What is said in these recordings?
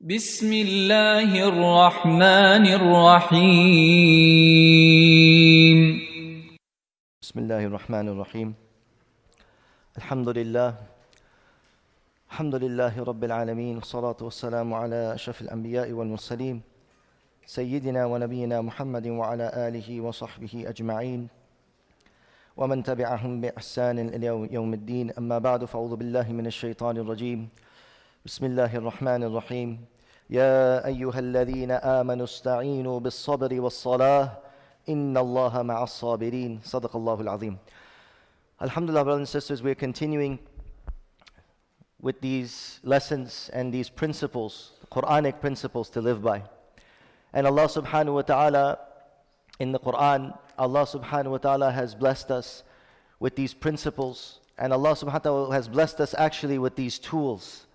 بسم الله الرحمن الرحيم بسم الله الرحمن الرحيم الحمد لله رب العالمين والصلاة والسلام على أشرف الأنبياء والمرسلين سيدنا ونبينا محمد وعلى آله وصحبه أجمعين ومن تبعهم بإحسان إلى يوم الدين أما بعد فأعوذ بالله من الشيطان الرجيم بسم الله الرحمن الرحيم يا أيها الذين آمنوا استعينوا بالصبر والصلاة إن الله مع الصابرين صدق الله العظيم. Alhamdulillah, brothers and sisters, we are continuing with these lessons and these principles, Quranic principles to live by. And Allah subhanahu wa ta'ala, in the Quran, Allah subhanahu wa ta'ala has blessed us with these principles, and Allah subhanahu wa ta'ala has blessed us actually with these tools.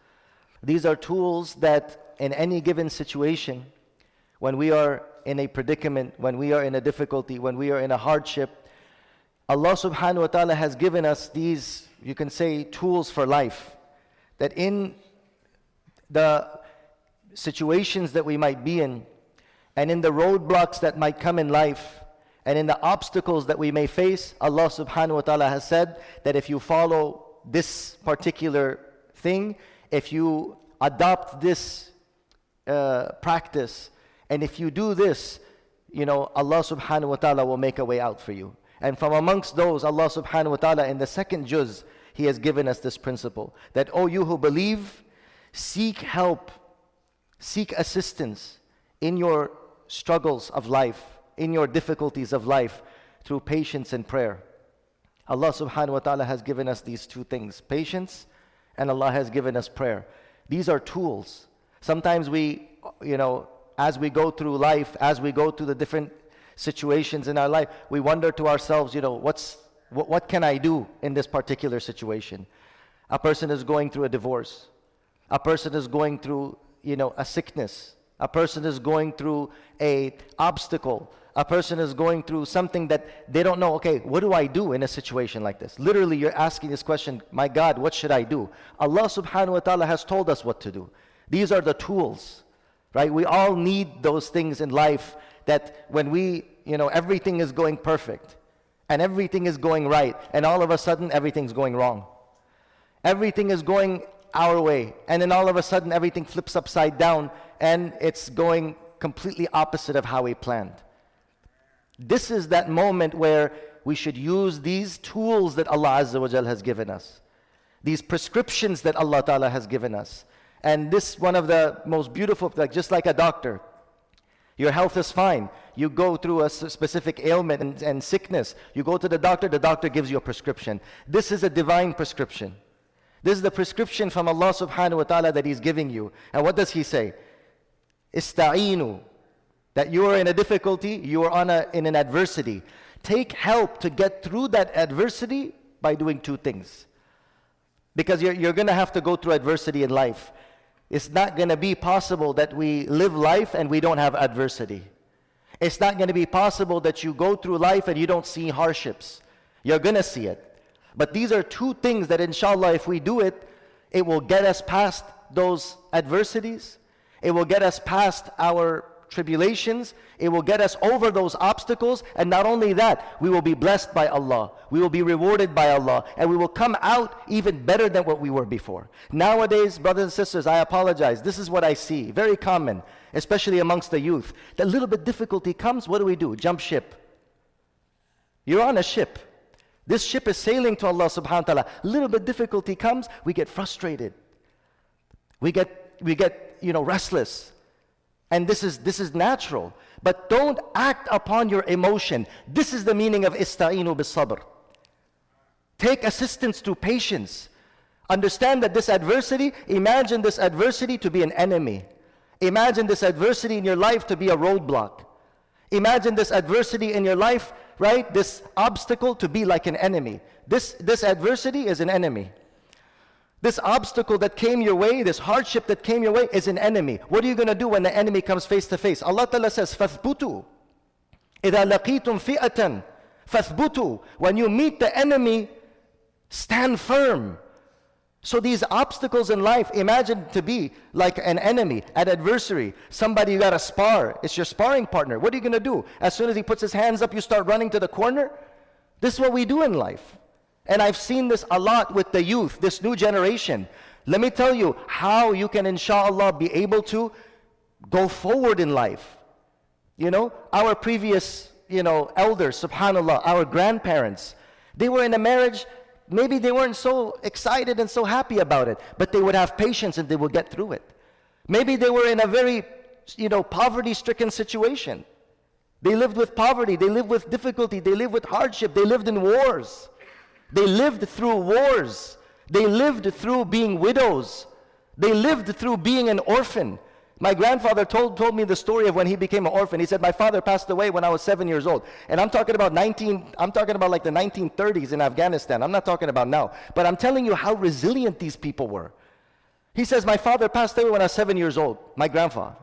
These are tools that in any given situation, when we are in a predicament, when we are in a difficulty, when we are in a hardship, Allah subhanahu wa ta'ala has given us these, you can say, tools for life. That in the situations that we might be in, and in the roadblocks that might come in life, and in the obstacles that we may face, Allah subhanahu wa ta'ala has said that if you follow this particular thing, if you adopt this practice, and if you do this, Allah subhanahu wa ta'ala will make a way out for you. And from amongst those, Allah subhanahu wa ta'ala in the second juz, He has given us this principle, that O you who believe, seek help, seek assistance in your struggles of life, in your difficulties of life, through patience and prayer. Allah subhanahu wa ta'ala has given us these two things, patience, and Allah has given us prayer. These are tools. Sometimes we, as we go through life, as we go through the different situations in our life, we wonder to ourselves, what can I do in this particular situation? A person is going through a divorce. A person is going through, a sickness. A person is going through an obstacle. A person is going through something that they don't know, okay, what do I do in a situation like this? Literally, you're asking this question, my God, what should I do? Allah subhanahu wa ta'ala has told us what to do. These are the tools, right? We all need those things in life that when we, everything is going perfect and everything is going right, and all of a sudden everything's going wrong. Everything is going our way, and then all of a sudden everything flips upside down and it's going completely opposite of how we planned. This is that moment where we should use these tools that Allah Azza wa Jal has given us, these prescriptions that Allah Ta'ala has given us. And this one of the most beautiful, just like a doctor. Your health is fine. You go through a specific ailment and sickness. You go to the doctor gives you a prescription. This is a divine prescription. This is the prescription from Allah subhanahu wa ta'ala that He's giving you. And what does He say? Ista'inu. That you are in a difficulty, you are in an adversity. Take help to get through that adversity by doing two things. Because you're going to have to go through adversity in life. It's not going to be possible that we live life and we don't have adversity. It's not going to be possible that you go through life and you don't see hardships. You're going to see it. But these are two things that inshallah if we do it, it will get us past those adversities. It will get us past our tribulations. It will get us over those obstacles. And not only that, we will be blessed by Allah. We will be rewarded by Allah. And we will come out even better than what we were before. Nowadays, brothers and sisters, I apologize. This is what I see. Very common, especially amongst the youth. That little bit difficulty comes, what do? Jump ship. You're on a ship. This ship is sailing to Allah subhanahu wa ta'ala. Little bit difficulty comes, we get frustrated. We get restless. And this is natural. But don't act upon your emotion. This is the meaning of ista'inu bis sabr. Take assistance through patience. Understand that this adversity, imagine this adversity to be an enemy. Imagine this adversity in your life to be a roadblock. Imagine this adversity in your life, right? This obstacle to be like an enemy. This adversity is an enemy. This obstacle that came your way, this hardship that came your way is an enemy. What are you going to do when the enemy comes face to face? Allah Ta'ala says, فَاثْبُتُوا إِذَا لَقِيتُمْ فِئَةً فَاثْبُتُوا. When you meet the enemy, stand firm. So these obstacles in life, imagine to be like an enemy, an adversary, somebody you gotta spar. It's your sparring partner. What are you gonna do? As soon as he puts his hands up, you start running to the corner? This is what we do in life. And I've seen this a lot with the youth, this new generation. Let me tell you how you can, inshallah, be able to go forward in life. You know, our previous, elders, subhanallah, our grandparents, they were in a marriage. Maybe they weren't so excited and so happy about it, but they would have patience and they would get through it. Maybe they were in a very, poverty-stricken situation. They lived with poverty, they lived with difficulty, they lived with hardship, they lived in wars. They lived through wars. They lived through being widows. They lived through being an orphan. My grandfather told me the story of when he became an orphan. He said, my father passed away when I was 7 years old. And I'm talking about like the 1930s in Afghanistan. I'm not talking about now. But I'm telling you how resilient these people were. He says, my father passed away when I was 7 years old, my grandfather.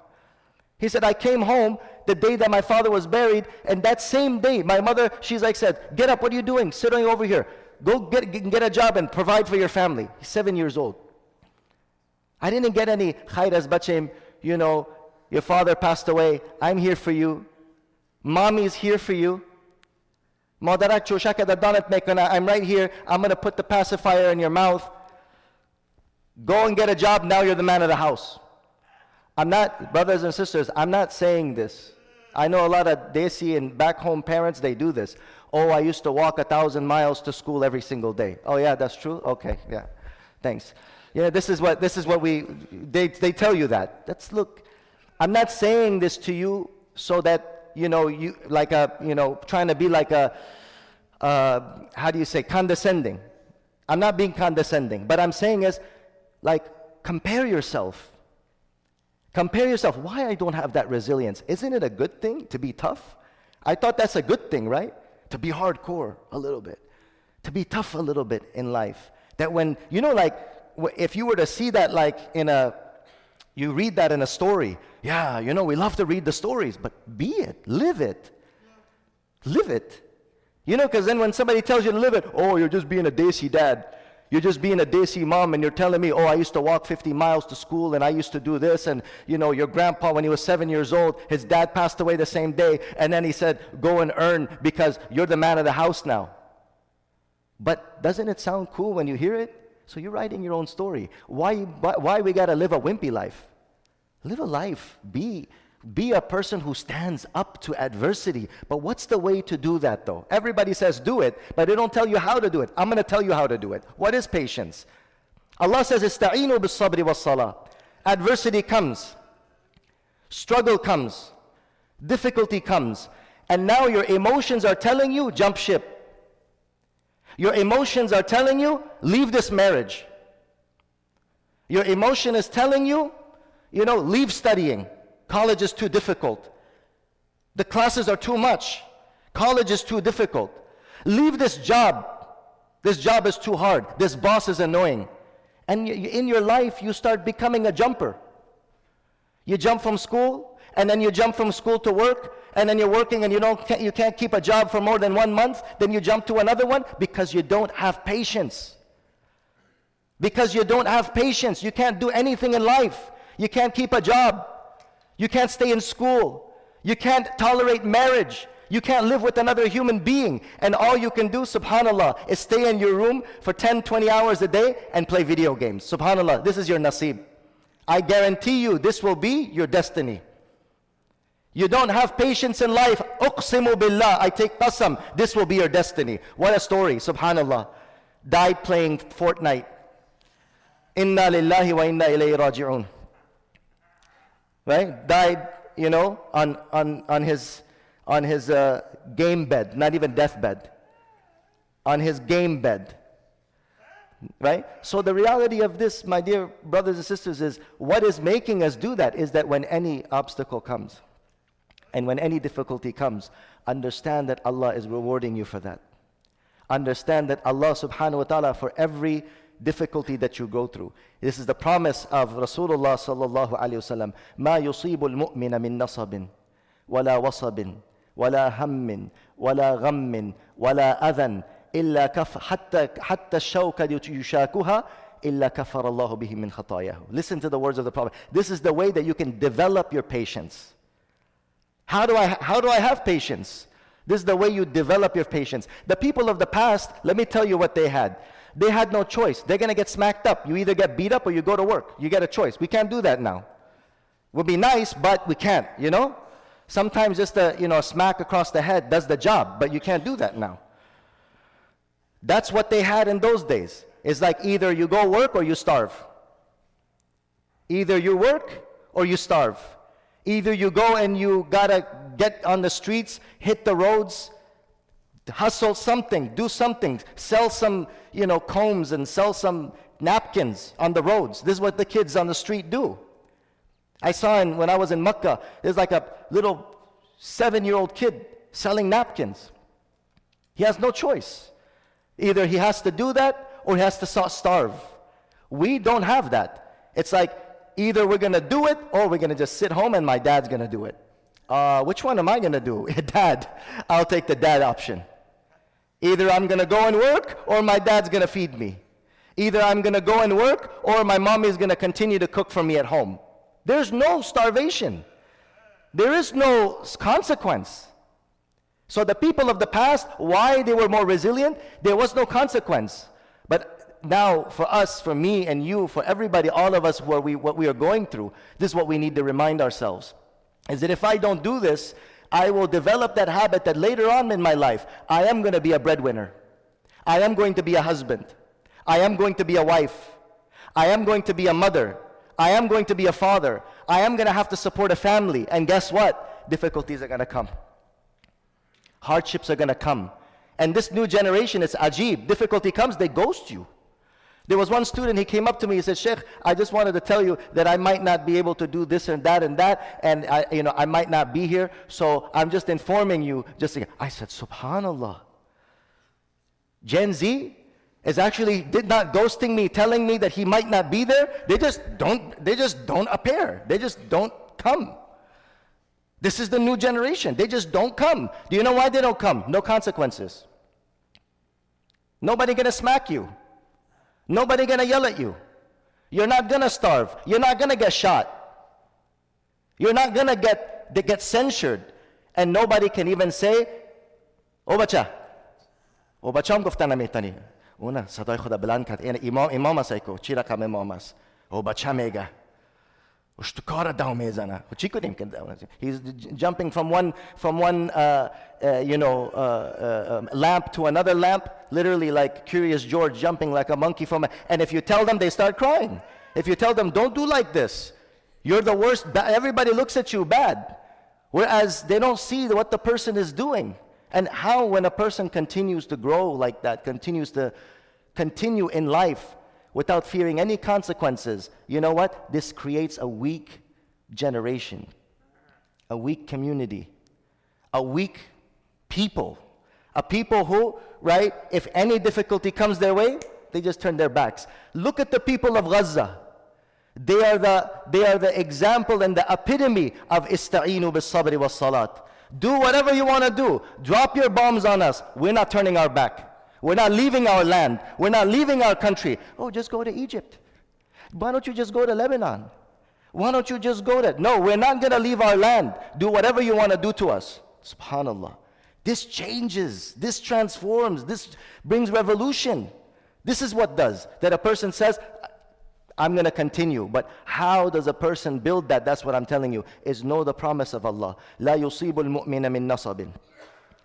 He said, I came home the day that my father was buried, and that same day, my mother, said, get up, what are you doing? Sitting over here. Go get a job and provide for your family. He's 7 years old. I didn't get any khairas bachim, your father passed away, I'm here for you. Mommy's here for you. I'm right here, I'm going to put the pacifier in your mouth. Go and get a job, now you're the man of the house. I'm not, brothers and sisters, I'm not saying this. I know a lot of desi and back home parents, they do this. Oh, I used to walk 1,000 miles to school every single day. Oh yeah, that's true? Okay, yeah, thanks. Yeah, this is what they tell you that. Look, I'm not saying this to you so that, you like trying to be like condescending. I'm not being condescending, but I'm saying is, like, compare yourself. Compare yourself. Why I don't have that resilience? Isn't it a good thing to be tough? I thought that's a good thing, right? To be hardcore a little bit. To be tough a little bit in life. That when, if you were to see that you read that in a story, yeah, we love to read the stories, but be it, live it. Live it. Because then when somebody tells you to live it, oh, you're just being a desi dad. You're just being a desi mom and you're telling me, oh, I used to walk 50 miles to school and I used to do this, and your grandpa, when he was 7 years old, his dad passed away the same day, and then he said, go and earn because you're the man of the house now. But doesn't it sound cool when you hear it? So you're writing your own story. Why we gotta live a wimpy life? Live a life. Be a person who stands up to adversity. But what's the way to do that though? Everybody says do it, but they don't tell you how to do it. I'm gonna tell you how to do it. What is patience? Allah says, Ista'inu bis-sabri was-salah. Adversity comes. Struggle comes. Difficulty comes. And now your emotions are telling you, jump ship. Your emotions are telling you, leave this marriage. Your emotion is telling you, leave studying. College is too difficult. The classes are too much. College is too difficult. Leave this job. This job is too hard. This boss is annoying. And in your life, you start becoming a jumper. You jump from school, and then you jump from school to work, and then you're working and you can't keep a job for more than 1 month, then you jump to another one because you don't have patience. Because you don't have patience, you can't do anything in life. You can't keep a job. You can't stay in school. You can't tolerate marriage. You can't live with another human being. And all you can do, subhanallah, is stay in your room for 10, 20 hours a day and play video games. Subhanallah, this is your nasib. I guarantee you this will be your destiny. You don't have patience in life. Uqsimu billah, I take qasam, this will be your destiny. What a story, subhanallah. Died playing Fortnite. Inna lillahi wa inna ilayhi raji'un. Right? Died, on his game bed, not even deathbed. On his game bed. Right? So the reality of this, my dear brothers and sisters, is what is making us do that is that when any obstacle comes, and when any difficulty comes, understand that Allah is rewarding you for that. Understand that Allah subhanahu wa ta'ala, for every difficulty that you go through. This is the promise of Rasulullah sallallahu alayhi wasallam. مَا يُصِيبُ الْمُؤْمِنَ مِن نَصَبٍ وَلَا وَصَبٍ وَلَا هَمٍّ وَلَا غَمٍّ وَلَا أَذًى إِلَّا كَفْ حَتَّى الشَّوْكَةَ يُشَاكُهَا إِلَّا كَفَرَ اللَّهُ بِهِ مِنْ خَطَايَاهُ. Listen to the words of the Prophet. This is the way that you can develop your patience. How do I have patience? This is the way you develop your patience. The people of the past, let me tell you what they had. They had no choice. They're going to get smacked up. You either get beat up or you go to work. You get a choice. We can't do that now. Would be nice, but we can't, you know? Sometimes just a smack across the head does the job, but you can't do that now. That's what they had in those days. It's like either you go work or you starve. Either you work or you starve. Either you go and you gotta get on the streets, hit the roads, hustle something, do something, sell some, combs and sell some napkins on the roads. This is what the kids on the street do. I saw when I was in Mecca, there's like a little 7-year-old kid selling napkins. He has no choice. Either he has to do that or he has to starve. We don't have that. It's like either we're going to do it or we're going to just sit home and my dad's going to do it. Which one am I going to do? Dad. I'll take the dad option. Either I'm going to go and work or my dad's going to feed me. Either I'm going to go and work or my mom is going to continue to cook for me at home. There's no starvation. There is no consequence. So the people of the past, why they were more resilient? There was no consequence. But now for us, for me and you, for everybody, all of us, what we are going through, this is what we need to remind ourselves. Is that if I don't do this, I will develop that habit that later on in my life, I am going to be a breadwinner. I am going to be a husband. I am going to be a wife. I am going to be a mother. I am going to be a father. I am going to have to support a family. And guess what? Difficulties are going to come. Hardships are going to come. And this new generation, it's ajib. Difficulty comes, they ghost you. There was one student, he came up to me, he said, Sheikh, I just wanted to tell you that I might not be able to do this and that, and I might not be here, so I'm just informing you. I said, subhanallah. Gen Z is actually did not ghosting me, telling me that he might not be there. They just don't appear. They just don't come. This is the new generation. They just don't come. Do you know why they don't come? No consequences. Nobody gonna smack you. Nobody gonna yell at you. You're not gonna starve. You're not gonna get shot. You're not gonna get censured. And nobody can even say, O bacha hum gufta namitani. Una saday khuda bilan kat imam asayko chira kam imamas. O bacha mega. He's jumping from one lamp to another lamp, literally like Curious George jumping like a monkey and if you tell them, they start crying. If you tell them, don't do like this, you're the worst, everybody looks at you bad. Whereas they don't see what the person is doing. And how when a person continues to grow like that, continues to continue in life, without fearing any consequences, you know what? This creates a weak generation, a weak community, a weak people, a people who, right, if any difficulty comes their way, they just turn their backs. Look at the people of Gaza. They are the example and the epitome of ista'inu bis sabri was salat. Do whatever you want to do. Drop your bombs on us. We're not turning our back. We're not leaving our land. We're not leaving our country. Oh, just go to Egypt. Why don't you just go to Lebanon? Why don't you just go there? No, we're not going to leave our land. Do whatever you want to do to us. Subhanallah. This changes. This transforms. This brings revolution. This is what does. That a person says, I'm going to continue. But how does a person build that? That's what I'm telling you. Is know the promise of Allah. لا يصيب المؤمن من نصب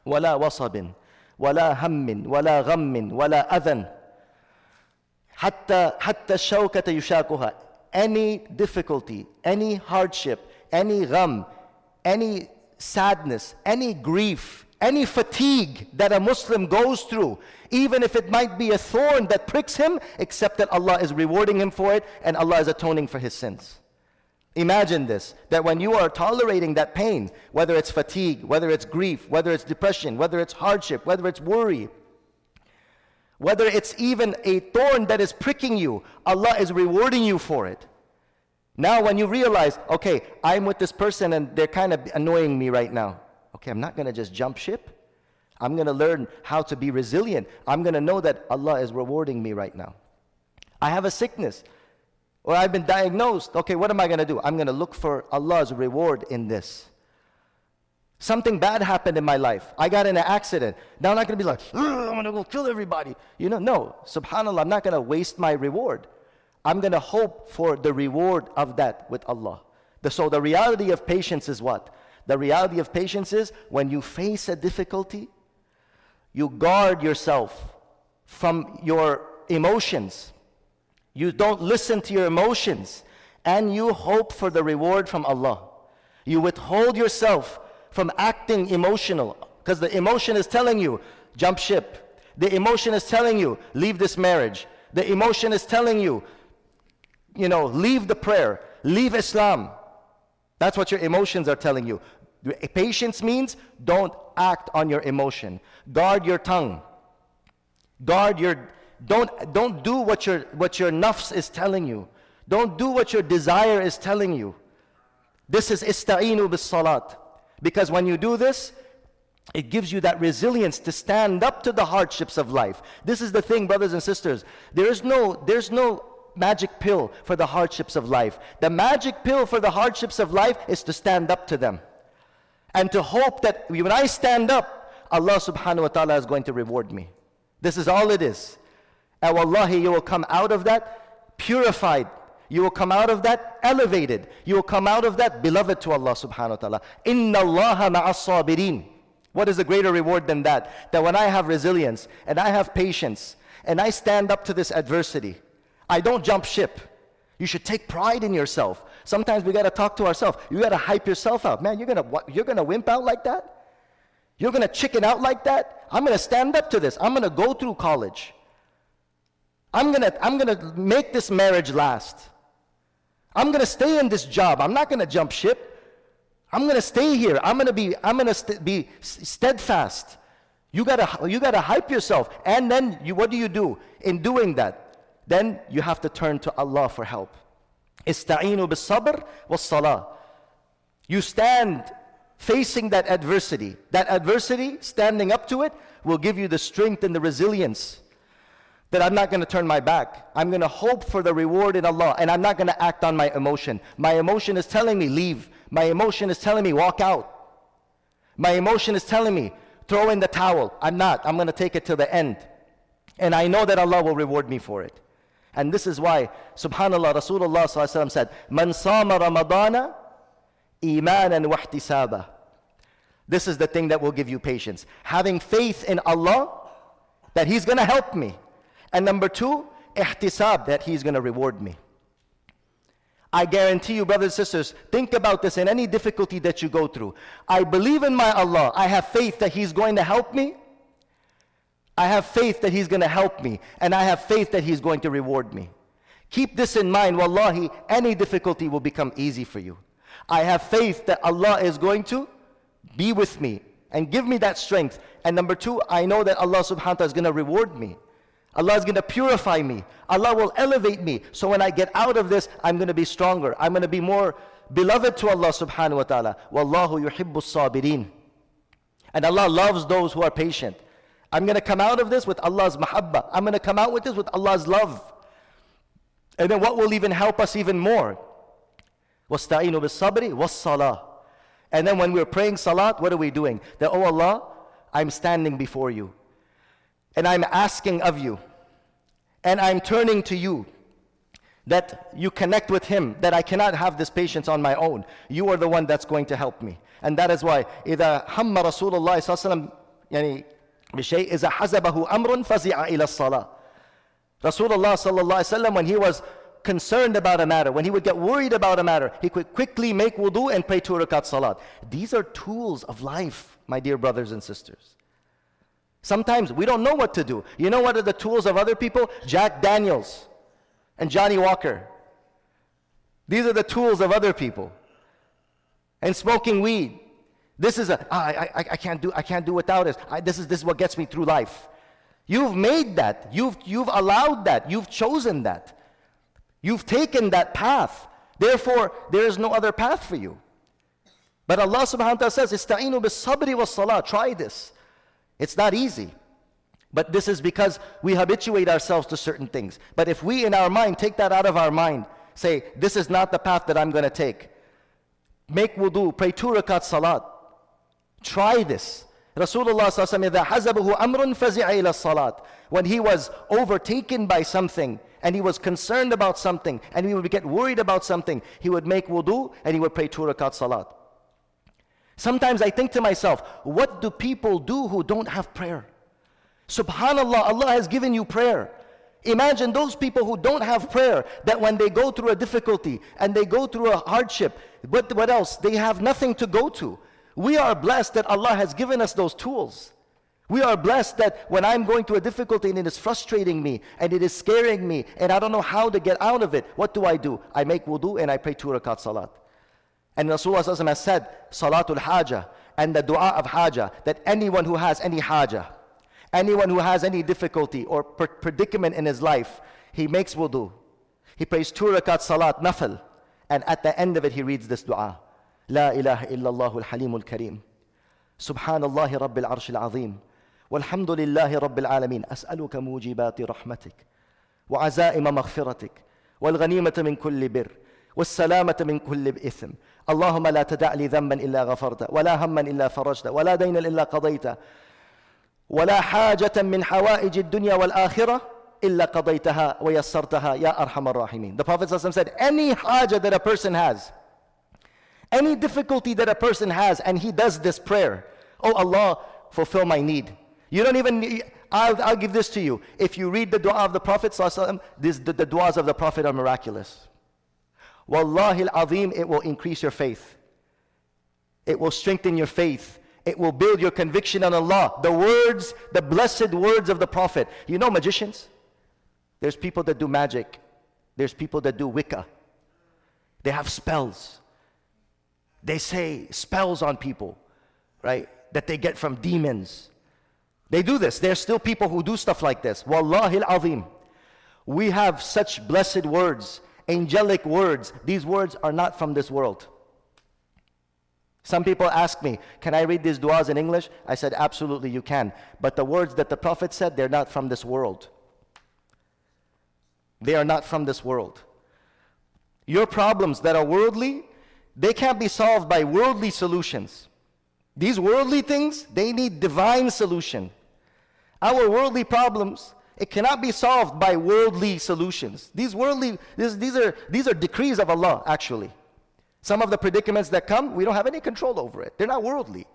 ولا وصب ولا هم ولا غم ولا أذى حتى الشوكة يشاكها. Any difficulty, any hardship, any gham, any sadness, any grief, any fatigue that a Muslim goes through, even if it might be a thorn that pricks him, except that Allah is rewarding him for it and Allah is atoning for his sins. Imagine this, that when you are tolerating that pain, whether it's fatigue, whether it's grief, whether it's depression, whether it's hardship, whether it's worry, whether it's even a thorn that is pricking you, Allah is rewarding you for it. Now when you realize, okay, I'm with this person and they're kind of annoying me right now. Okay, I'm not going to just jump ship. I'm going to learn how to be resilient. I'm going to know that Allah is rewarding me right now. I have a sickness, or I've been diagnosed. Okay, what am I going to do? I'm going to look for Allah's reward in this. Something bad happened in my life. I got in an accident. Now I'm not going to be like, I'm going to go kill everybody. No, subhanAllah, I'm not going to waste my reward. I'm going to hope for the reward of that with Allah. So the reality of patience is what? The reality of patience is when you face a difficulty, you guard yourself from your emotions. You don't listen to your emotions, and you hope for the reward from Allah. You withhold yourself from acting emotional, because the emotion is telling you, jump ship. The emotion is telling you, leave this marriage. The emotion is telling you, leave the prayer, leave Islam. That's what your emotions are telling you. Patience means don't act on your emotion. Guard your tongue. Don't do what your nafs is telling you. Don't do what your desire is telling you. This is ista'inu bis salat. Because when you do this, it gives you that resilience to stand up to the hardships of life. This is the thing, brothers and sisters. There's no magic pill for the hardships of life. The magic pill for the hardships of life is to stand up to them. And to hope that when I stand up, Allah subhanahu wa ta'ala is going to reward me. This is all it is. And wallahi, you will come out of that purified. You will come out of that elevated. You will come out of that beloved to Allah subhanahu wa ta'ala. Inna Allaha ma'as sabirin. What is a greater reward than that? That when I have resilience and I have patience and I stand up to this adversity, I don't jump ship. You should take pride in yourself. Sometimes we got to talk to ourselves. You got to hype yourself out. Man, you're going to wimp out like that? You're going to chicken out like that? I'm going to stand up to this. I'm going to go through college. I'm going to make this marriage last. I'm going to stay in this job. I'm not going to jump ship. I'm going to stay here. I'm going to be steadfast. You got to hype yourself. And then what do? In doing that, then you have to turn to Allah for help. Ista'inu bis sabr was salah. You stand facing that adversity. That adversity, standing up to it, will give you the strength and the resilience that I'm not going to turn my back. I'm going to hope for the reward in Allah, and I'm not going to act on my emotion. My emotion is telling me leave. My emotion is telling me walk out. My emotion is telling me throw in the towel. I'm not. I'm going to take it to the end. And I know that Allah will reward me for it. And this is why, subhanAllah, Rasulullah ﷺ said, Man sama Ramadana imanan wa ihtisaba. This is the thing that will give you patience. Having faith in Allah that He's going to help me. And number two, ihtisab, that He's going to reward me. I guarantee you, brothers and sisters, think about this in any difficulty that you go through. I believe in my Allah. I have faith that He's going to help me. I have faith that He's going to help me. And I have faith that He's going to reward me. Keep this in mind. Wallahi, any difficulty will become easy for you. I have faith that Allah is going to be with me and give me that strength. And number two, I know that Allah subhanahu wa ta'ala is going to reward me. Allah is going to purify me. Allah will elevate me. So when I get out of this, I'm going to be stronger. I'm going to be more beloved to Allah subhanahu wa ta'ala. Wallahu yuhibbu sabirin. And Allah loves those who are patient. I'm going to come out of this with Allah's mahabbah. I'm going to come out with this with Allah's love. And then what will even help us even more? وَاسْتَعِينُوا بِالصَّبْرِ وَالصَّلَاةِ. And then when we're praying salat, what are we doing? That, oh Allah, I'm standing before you. And I'm asking of you. And I'm turning to you. That you connect with Him. That I cannot have this patience on my own. You are the one that's going to help me. And that is why, إِذَا حَمَّ رَسُولُ اللَّهِ صَلَّى اللَّهُ عَلَيْهِ وَسَلَّمَ بِشَيْءٍ إِذَا حَزَبَهُ أَمْرٌ فَزِعَ إِلَى الصَّلَاةِ. Rasulullah sallallahu alaihi wasallam, when he was concerned about a matter, when he would get worried about a matter, he could quickly make wudu and pray 2 rakat salat. These are tools of life, my dear brothers and sisters. Sometimes we don't know what to do. You know what are the tools of other people? Jack Daniels and Johnny Walker. These are the tools of other people. And smoking weed. This is I can't do without it. This is what gets me through life. You've made that. You've allowed that. You've chosen that. You've taken that path. Therefore, there is no other path for you. But Allah subhanahu wa ta'ala says, Ista'inu bis sabri was salah. Try this. It's not easy. But this is because we habituate ourselves to certain things. But if we in our mind take that out of our mind, say, this is not the path that I'm going to take. Make wudu, pray 2 rakat salat. Try this. Rasulullah sallallahu alaihi wasallam, when he was overtaken by something and he was concerned about something and he would get worried about something, he would make wudu and he would pray 2 rakat salat. Sometimes I think to myself, what do people do who don't have prayer? Subhanallah, Allah has given you prayer. Imagine those people who don't have prayer, that when they go through a difficulty and they go through a hardship, what else? They have nothing to go to. We are blessed that Allah has given us those tools. We are blessed that when I'm going through a difficulty and it is frustrating me and it is scaring me and I don't know how to get out of it, what do? I make wudu and I pray 2 rakat salat. And Rasulullah sallallahu alaihi wasallam has said, Salatul Haja, and the dua of Haja, that anyone who has any Haja, anyone who has any difficulty or predicament in his life, he makes wudu. He prays 2 rakat salat, nafil, and at the end of it he reads this dua. La ilaha illallah al-halim al-kareem. Subhanallah rabbil arsh al-azim. Walhamdulillahi rabbil alameen. As'aluka mujibati rahmatik. Wa azaima maghfiratik. Wal ghanimata min kulli bir. والسلامة من كل إثم اللهم لا تدع لي ذنبا إلا غفرته ولا هما إلا فرجته ولا دينا إلا قضيته ولا حاجة من حوائج الدنيا والآخرة إلا قضيتها ويسرتها يا أرحم الراحمين. The Prophet ﷺ said, any haja that a person has, any difficulty that a person has, and he does this prayer, oh Allah, fulfill my need. You don't even need, I'll give this to you. If you read the dua of the Prophet ﷺ, the duas of the Prophet are miraculous. Wallahi al-azim, it will increase your faith. It will strengthen your faith. It will build your conviction on Allah. The words, the blessed words of the Prophet. You know magicians? There's people that do magic. There's people that do Wicca. They have spells. They say spells on people, right? That they get from demons. They do this. There's still people who do stuff like this. Wallahi al-azim. We have such blessed words, angelic words. These words are not from this world. Some people ask me, can I read these du'as in English? I said, absolutely you can. But the words that the Prophet said, they're not from this world. They are not from this world. Your problems that are worldly, they can't be solved by worldly solutions. These worldly things, they need divine solution. Our worldly problems, it cannot be solved by worldly solutions. These are decrees of Allah, actually. Some of the predicaments that come, we don't have any control over it. They're not worldly.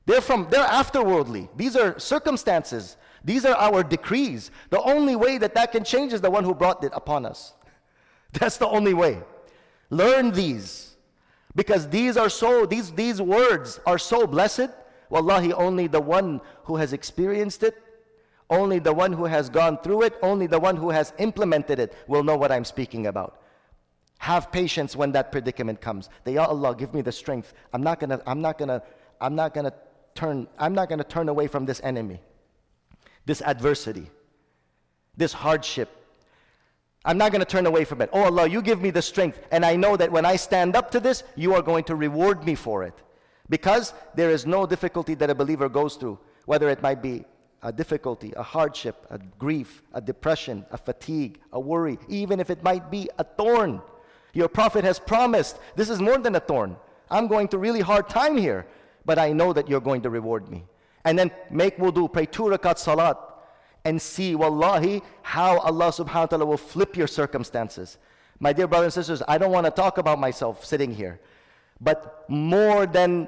They're afterworldly. These are circumstances. These are our decrees. The only way that can change is the one who brought it upon us. That's the only way. Learn these. Because these words are so blessed. Wallahi, only the one who has experienced it, only the one who has gone through it, only the one who has implemented it will know what I'm speaking about. Have patience when that predicament comes. Ya Allah, give me the strength. I'm not gonna turn away from this enemy, this adversity, this hardship. I'm not gonna turn away from it. Oh Allah, you give me the strength, and I know that when I stand up to this, you are going to reward me for it. Because there is no difficulty that a believer goes through, whether it might be a difficulty, a hardship, a grief, a depression, a fatigue, a worry, even if it might be a thorn. Your Prophet has promised, this is more than a thorn. I'm going through really hard time here, but I know that you're going to reward me. And then make wudu, pray 2 rakat salat, and see, wallahi, how Allah subhanahu wa ta'ala will flip your circumstances. My dear brothers and sisters, I don't want to talk about myself sitting here, but more than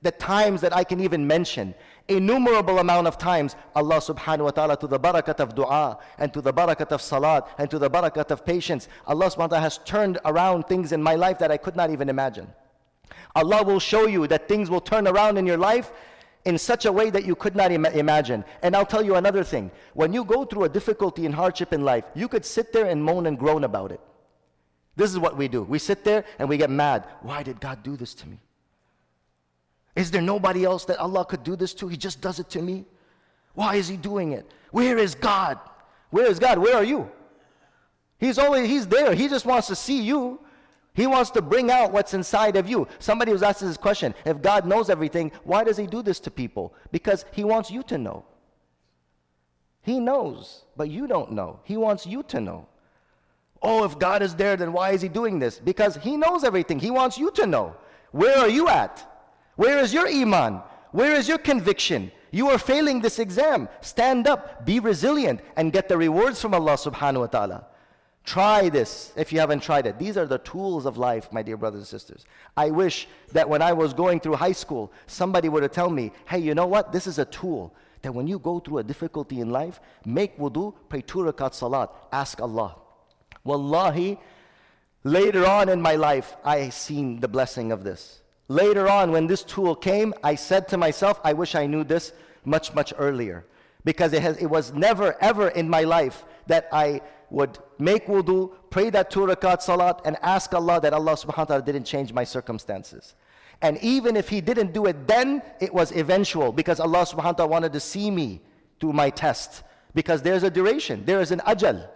the times that I can even mention, innumerable amount of times, Allah subhanahu wa ta'ala, to the barakat of dua, and to the barakat of salat, and to the barakat of patience, Allah subhanahu wa ta'ala has turned around things in my life that I could not even imagine. Allah will show you that things will turn around in your life in such a way that you could not imagine. And I'll tell you another thing. When you go through a difficulty and hardship in life, you could sit there and moan and groan about it. This is what we do. We sit there and we get mad. Why did God do this to me? Is there nobody else that Allah could do this to? He just does it to me. Why is He doing it? Where is God? Where is God? Where are you? He's there. He just wants to see you. He wants to bring out what's inside of you. Somebody was asking this question, if God knows everything, why does he do this to people? Because he wants you to know. He knows, but you don't know. He wants you to know. Oh, if God is there, then why is he doing this? Because he knows everything. He wants you to know. Where are you at? Where is your iman? Where is your conviction? You are failing this exam. Stand up, be resilient, and get the rewards from Allah subhanahu wa ta'ala. Try this if you haven't tried it. These are the tools of life, my dear brothers and sisters. I wish that when I was going through high school, somebody would have told me, hey, you know what? This is a tool that when you go through a difficulty in life, make wudu, pray 2 rakat salat, ask Allah. Wallahi, later on in my life, I seen the blessing of this. Later on, when this tool came, I said to myself, I wish I knew this much, much earlier. Because it was never, ever in my life that I would make wudu, pray that 2 rakat salat, and ask Allah that Allah subhanahu wa ta'ala didn't change my circumstances. And even if he didn't do it then, it was eventual, because Allah subhanahu wa ta'ala wanted to see me through my test. Because there's a duration, there is an ajal.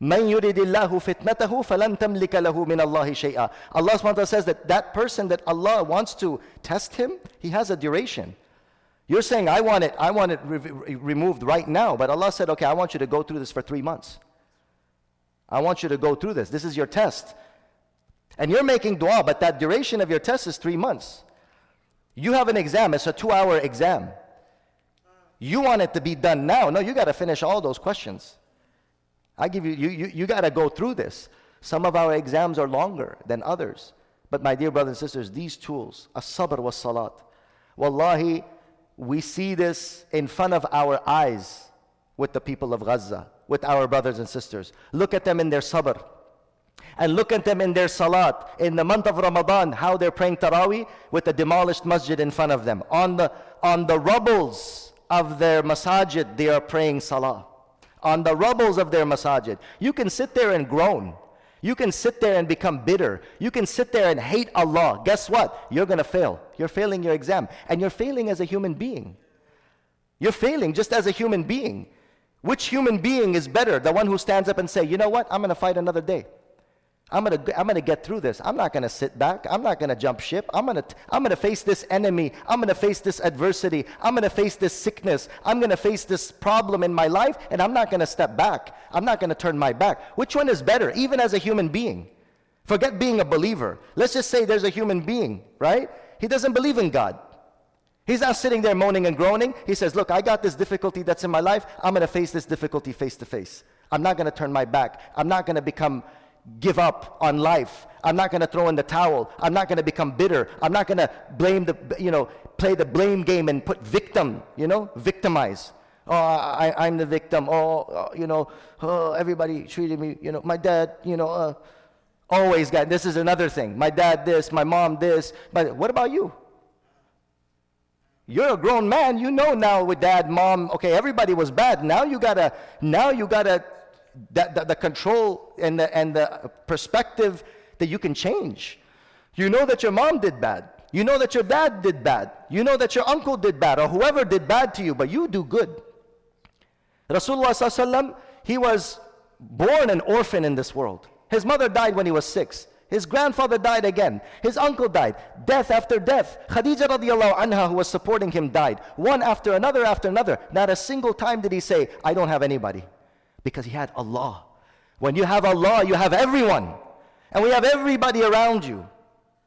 مَنْ يُرِدِ اللَّهُ فِتْنَتَهُ فَلَنْ تَمْلِكَ لَهُ مِنَ اللَّهِ شَيْئًا. Allah subhanahu wa ta'ala says that that person that Allah wants to test him, he has a duration. You're saying, I want it removed right now. But Allah said, okay, I want you to go through this for 3 months. I want you to go through this. This is your test. And you're making dua, but that duration of your test is 3 months. You have an exam, it's a 2-hour exam. You want it to be done now. No, you got to finish all those questions. I give you got to go through this. Some of our exams are longer than others. But my dear brothers and sisters, these tools, as-sabr was-salat. Wallahi, we see this in front of our eyes with the people of Gaza, with our brothers and sisters. Look at them in their sabr. And look at them in their salat. In the month of Ramadan, how they're praying Taraweeh with a demolished masjid in front of them. On the rubbles of their masajid, they are praying salah. On the rubbles of their masajid. You can sit there and groan. You can sit there and become bitter. You can sit there and hate Allah. Guess what? You're going to fail. You're failing your exam. And you're failing as a human being. You're failing just as a human being. Which human being is better? The one who stands up and say, you know what? I'm going to fight another day. I'm gonna get through this. I'm not gonna sit back. I'm not gonna jump ship. I'm gonna face this enemy. I'm gonna face this adversity. I'm gonna face this sickness. I'm gonna face this problem in my life, and I'm not gonna step back. I'm not gonna turn my back. Which one is better, even as a human being? Forget being a believer. Let's just say there's a human being, right? He doesn't believe in God. He's not sitting there moaning and groaning. He says, look, I got this difficulty that's in my life. I'm gonna face this difficulty face to face. I'm not gonna turn my back. I'm not gonna give up on life. I'm not going to throw in the towel. I'm not going to become bitter. I'm not going to play the blame game and put victimize. Oh, I'm the victim. Oh, everybody treated me, my dad, always got, this is another thing. My dad this, my mom this. But what about you? You're a grown man. You know now with dad, mom, okay, everybody was bad. Now you gotta the control and the perspective that you can change. You know that your mom did bad. You know that your dad did bad. You know that your uncle did bad, or whoever did bad to you, but you do good. Rasulullah ﷺ, he was born an orphan in this world. His mother died when he was 6. His grandfather died again. His uncle died. Death after death. Khadija radiallahu anha, who was supporting him, died. One after another after another. Not a single time did he say, I don't have anybody. Because he had Allah. When you have Allah, you have everyone. And we have everybody around you.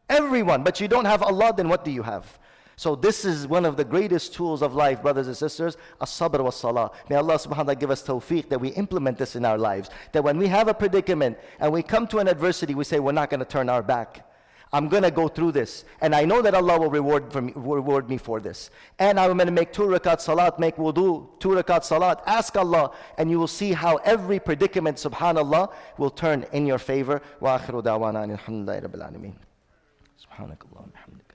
Everyone. But you don't have Allah, then what do you have? So this is one of the greatest tools of life, brothers and sisters, as-sabr was-salah. May Allah subhanahu wa ta'ala give us tawfiq that we implement this in our lives. That when we have a predicament and we come to an adversity, we say, we're not going to turn our back. I'm going to go through this. And I know that Allah will reward me for this. And I'm going to make 2 rakat salat, make wudu, 2 rakat salat, ask Allah, and you will see how every predicament, subhanallah, will turn in your favor. Wa akhiru da'wana alhamdulillahi rabbil alameen. Subhanakallah wa bihamdika.